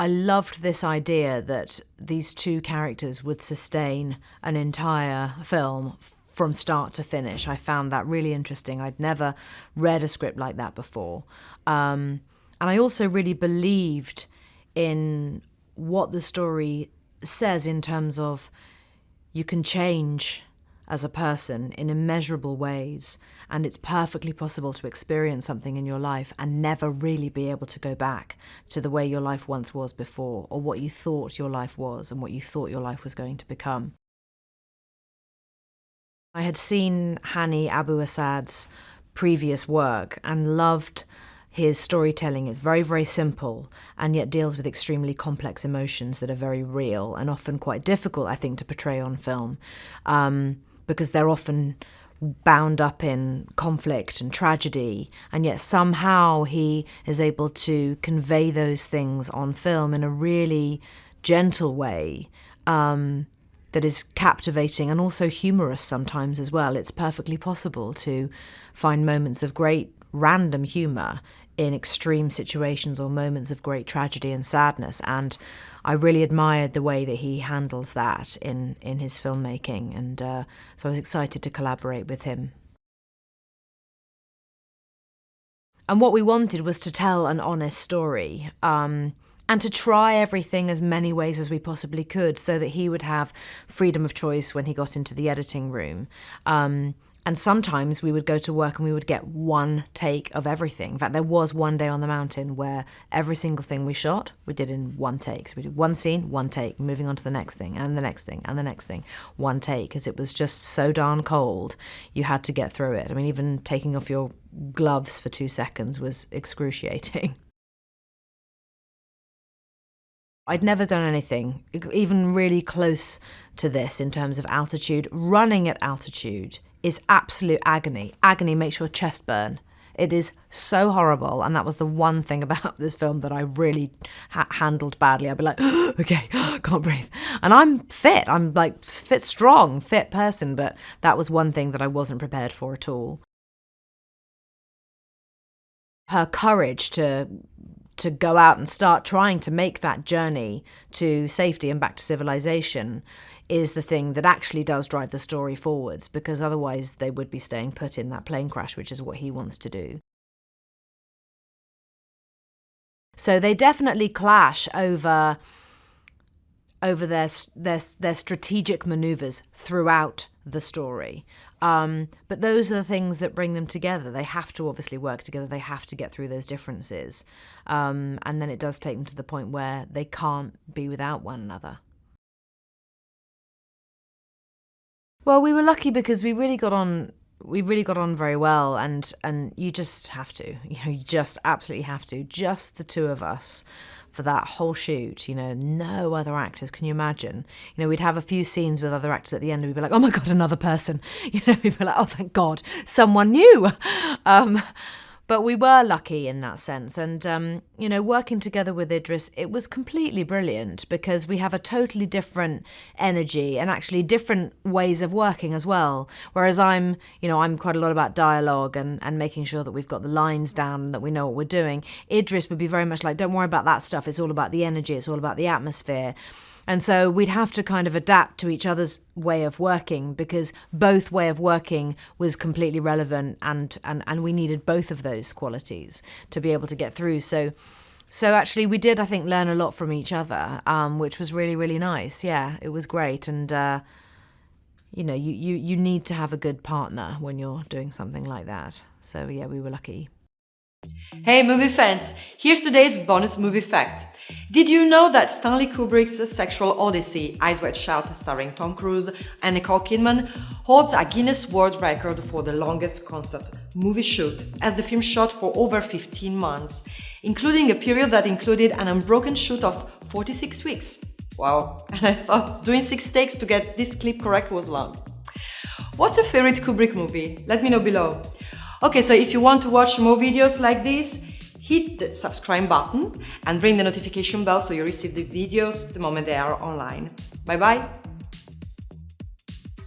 I loved this idea that these two characters would sustain an entire film from start to finish. I found that really interesting. I'd never read a script like that before. And I also really believed in what the story says in terms of you can change as a person in immeasurable ways, and it's perfectly possible to experience something in your life and never really be able to go back to the way your life once was before, or what you thought your life was and what you thought your life was going to become. I had seen Hani Abu-Assad's previous work and loved his storytelling. It's very, very simple and yet deals with extremely complex emotions that are very real and often quite difficult, I think, to portray on film, because they're often bound up in conflict and tragedy, and yet somehow he is able to convey those things on film in a really gentle way, that is captivating and also humorous sometimes as well. It's perfectly possible to find moments of great random humour in extreme situations or moments of great tragedy and sadness, and I really admired the way that he handles that in his filmmaking, and so I was excited to collaborate with him. And what we wanted was to tell an honest story, and to try everything as many ways as we possibly could so that he would have freedom of choice when he got into the editing room. And sometimes we would go to work and we would get one take of everything. In fact, there was one day on the mountain where every single thing we shot, we did in one take. So we did one scene, one take, moving on to the next thing, and the next thing, and the next thing, one take, because it was just so darn cold, you had to get through it. I mean, even taking off your gloves for 2 seconds was excruciating. I'd never done anything, even really close to this in terms of altitude. Running at altitude is absolute agony. Agony makes your chest burn. It is so horrible, and that was the one thing about this film that I really handled badly. I'd be like, okay, can't breathe. And I'm fit. I'm like fit, strong, fit person, but that was one thing that I wasn't prepared for at all. Her courage to go out and start trying to make that journey to safety and back to civilization is the thing that actually does drive the story forwards, because otherwise they would be staying put in that plane crash, which is what he wants to do. So they definitely clash over their strategic maneuvers throughout the story. But those are the things that bring them together. They have to obviously work together. They have to get through those differences. And then it does take them to the point where they can't be without one another. Well, we were lucky because we really got on very well, and you just have to. You just absolutely have to. Just the two of us for that whole shoot, no other actors. Can you imagine? We'd have a few scenes with other actors at the end, and we'd be like, oh my God, another person. We'd be like, oh, thank God, someone new. But we were lucky in that sense. And, working together with Idris, it was completely brilliant because we have a totally different energy and actually different ways of working as well. Whereas I'm quite a lot about dialogue and making sure that we've got the lines down and that we know what we're doing. Idris would be very much like, don't worry about that stuff. It's all about the energy. It's all about the atmosphere. And so we'd have to kind of adapt to each other's way of working because both way of working was completely relevant, and we needed both of those qualities to be able to get through. So actually we did, I think, learn a lot from each other, which was really, really nice. Yeah, it was great. And, you need to have a good partner when you're doing something like that. So yeah, we were lucky. Hey movie fans, here's today's bonus movie fact. Did you know that Stanley Kubrick's sexual odyssey, Eyes Wide Shut, starring Tom Cruise and Nicole Kidman, holds a Guinness World Record for the longest constant movie shoot, as the film shot for over 15 months, including a period that included an unbroken shoot of 46 weeks. Wow, and I thought doing 6 takes to get this clip correct was long. What's your favorite Kubrick movie? Let me know below. Okay, so if you want to watch more videos like this, hit the subscribe button and ring the notification bell so you receive the videos the moment they are online. Bye bye!